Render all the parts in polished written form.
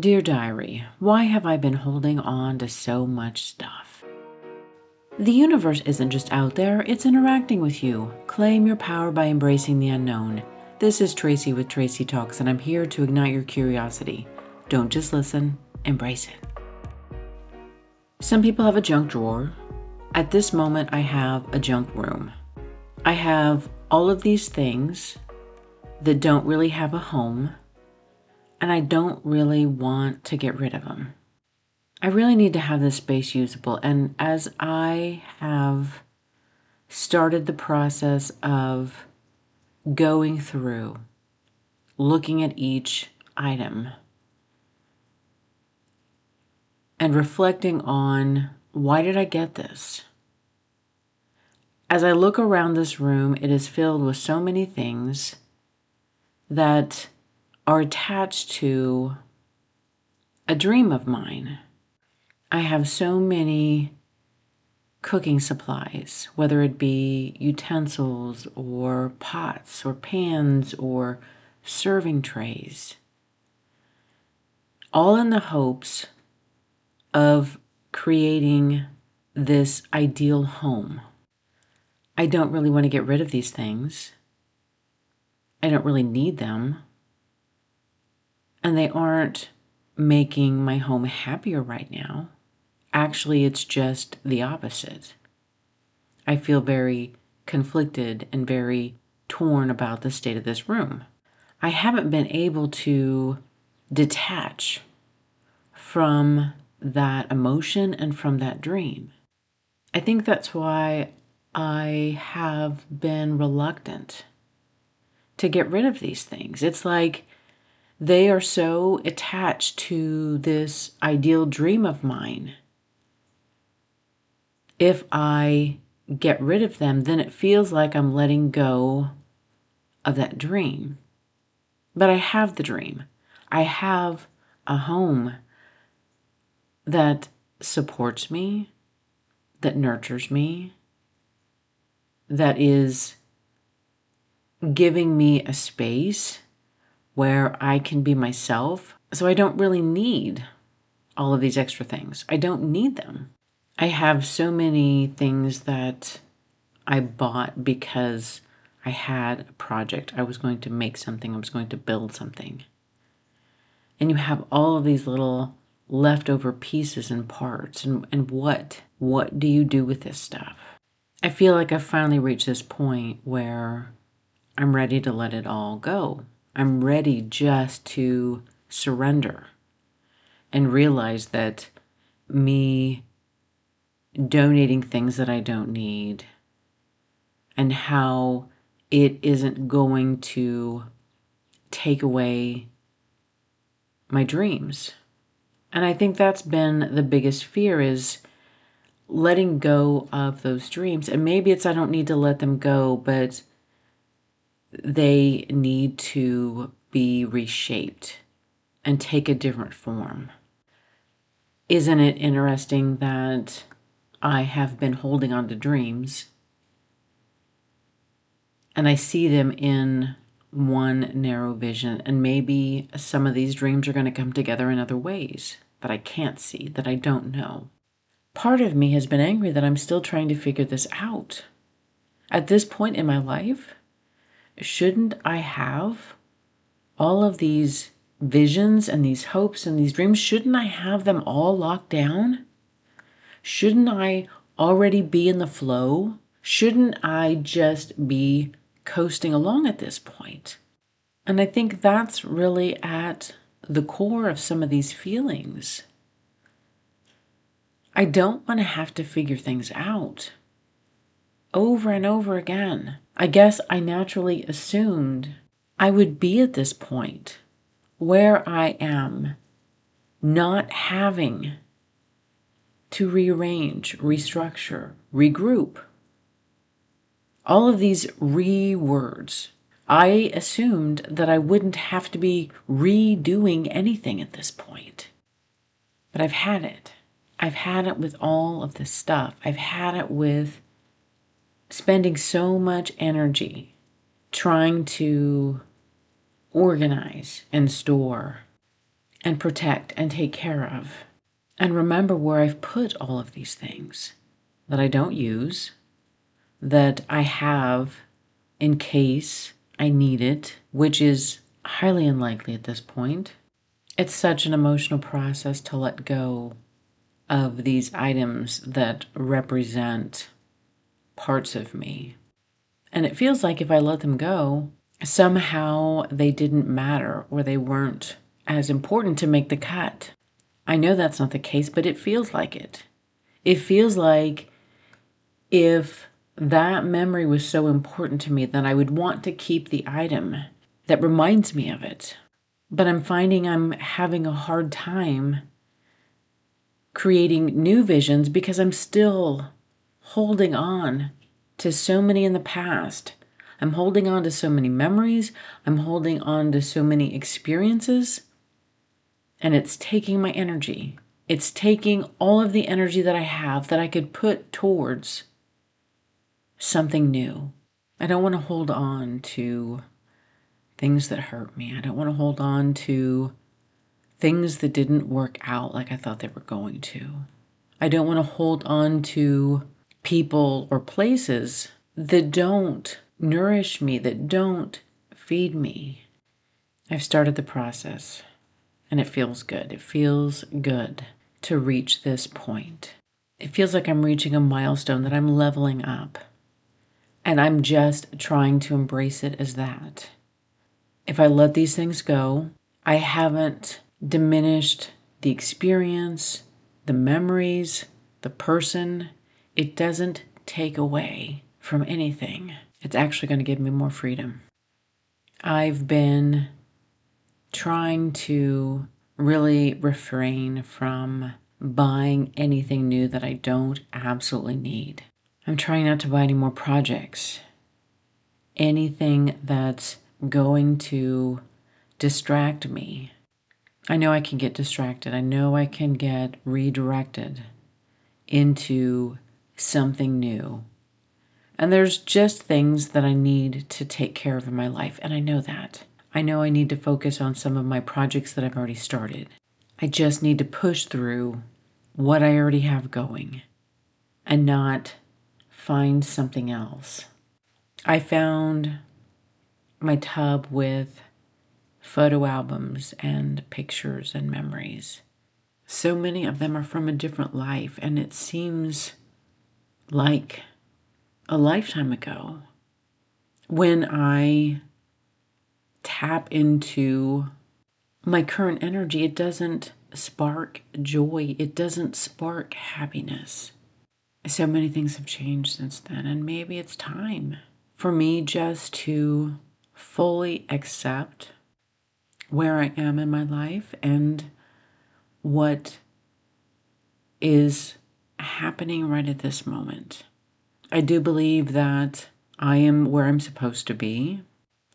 Dear Diary, why have I been holding on to so much stuff? The universe isn't just out there, it's interacting with you. Claim your power by embracing the unknown. This is Tracy with Tracy Talks, and I'm here to ignite your curiosity. Don't just listen, embrace it. Some people have a junk drawer. At this moment, I have a junk room. I have all of these things that don't really have a home, and I don't really want to get rid of them. I really need to have this space usable. And as I have started the process of going through, looking at each item, and reflecting on why did I get this? As I look around this room, it is filled with so many things that are attached to a dream of mine. I have so many cooking supplies, whether it be utensils or pots or pans or serving trays, all in the hopes of creating this ideal home. I don't really want to get rid of these things. I don't really need them. And they aren't making my home happier right now. Actually, it's just the opposite. I feel very conflicted and very torn about the state of this room. I haven't been able to detach from that emotion and from that dream. I think that's why I have been reluctant to get rid of these things. It's like they are so attached to this ideal dream of mine. If I get rid of them, then it feels like I'm letting go of that dream. But I have the dream. I have a home that supports me, that nurtures me, that is giving me a space where I can be myself. So I don't really need all of these extra things. I don't need them. I have so many things that I bought because I had a project. I was going to make something. I was going to build something. And you have all of these little leftover pieces and parts. And what do you do with this stuff? I feel like I've finally reached this point where I'm ready to let it all go. I'm ready just to surrender and realize that me donating things that I don't need and how it isn't going to take away my dreams. And I think that's been the biggest fear, is letting go of those dreams. And maybe it's I don't need to let them go, but they need to be reshaped and take a different form. Isn't it interesting that I have been holding on to dreams and I see them in one narrow vision, and maybe some of these dreams are going to come together in other ways that I can't see, that I don't know. Part of me has been angry that I'm still trying to figure this out. At this point in my life, shouldn't I have all of these visions and these hopes and these dreams? Shouldn't I have them all locked down? Shouldn't I already be in the flow? Shouldn't I just be coasting along at this point? And I think that's really at the core of some of these feelings. I don't want to have to figure things out over and over again. I guess I naturally assumed I would be at this point where I am, not having to rearrange, restructure, regroup. All of these words. I assumed that I wouldn't have to be redoing anything at this point. But I've had it. I've had it with all of this stuff. I've had it with spending so much energy trying to organize and store and protect and take care of. And remember where I've put all of these things that I don't use, that I have in case I need it, which is highly unlikely at this point. It's such an emotional process to let go of these items that represent parts of me. And it feels like if I let them go, somehow they didn't matter or they weren't as important to make the cut. I know that's not the case, but it feels like it. It feels like if that memory was so important to me, then I would want to keep the item that reminds me of it. But I'm finding I'm having a hard time creating new visions because I'm still holding on to so many in the past. I'm holding on to so many memories. I'm holding on to so many experiences. And it's taking my energy. It's taking all of the energy that I have that I could put towards something new. I don't want to hold on to things that hurt me. I don't want to hold on to things that didn't work out like I thought they were going to. I don't want to hold on to people or places that don't nourish me, that don't feed me. I've started the process and it feels good. It feels good to reach this point. It feels like I'm reaching a milestone, that I'm leveling up. And I'm just trying to embrace it as that. If I let these things go, I haven't diminished the experience, the memories, the person. It doesn't take away from anything. It's actually going to give me more freedom. I've been trying to really refrain from buying anything new that I don't absolutely need. I'm trying not to buy any more projects. Anything that's going to distract me. I know I can get distracted. I know I can get redirected into something new. And there's just things that I need to take care of in my life, and I know that. I know I need to focus on some of my projects that I've already started. I just need to push through what I already have going and not find something else. I found my tub with photo albums and pictures and memories. So many of them are from a different life, and it seems like a lifetime ago. When I tap into my current energy, it doesn't spark joy. It doesn't spark happiness. So many things have changed since then, and maybe it's time for me just to fully accept where I am in my life and what is happening right at this moment. I do believe that I am where I'm supposed to be.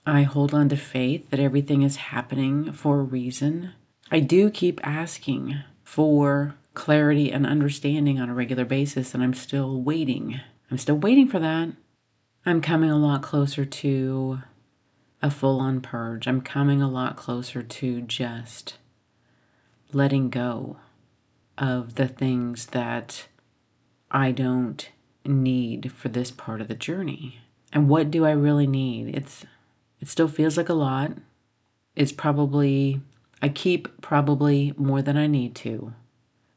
I hold on to faith that everything is happening for a reason. I do keep asking for clarity and understanding on a regular basis, and I'm still waiting. I'm still waiting for that. I'm coming a lot closer to a full-on purge. I'm coming a lot closer to just letting go of the things that I don't need for this part of the journey. And what do I really need? It still feels like a lot. I keep probably more than I need to,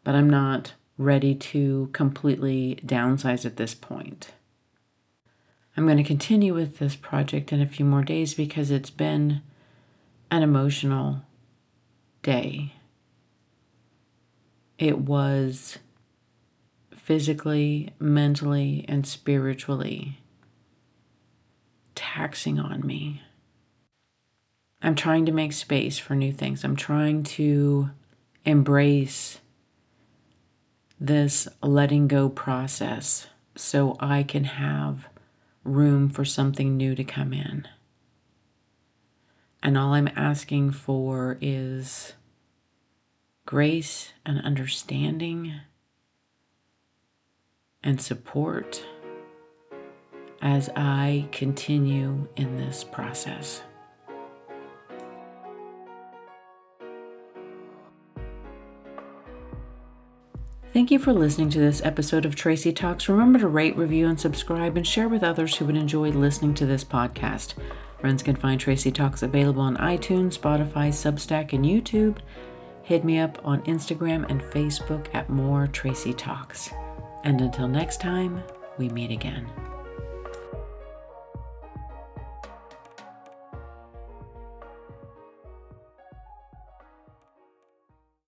but I'm not ready to completely downsize at this point. I'm going to continue with this project in a few more days because it's been an emotional day. It was physically, mentally, and spiritually taxing on me. I'm trying to make space for new things. I'm trying to embrace this letting go process so I can have room for something new to come in. And all I'm asking for is grace and understanding and support as I continue in this process. Thank you for listening to this episode of Tracy Talks. Remember to rate, review, and subscribe, and share with others who would enjoy listening to this podcast. Friends can find Tracy Talks available on iTunes, Spotify, Substack, and YouTube. Hit me up on Instagram and Facebook at More Tracy Talks. And until next time, we meet again.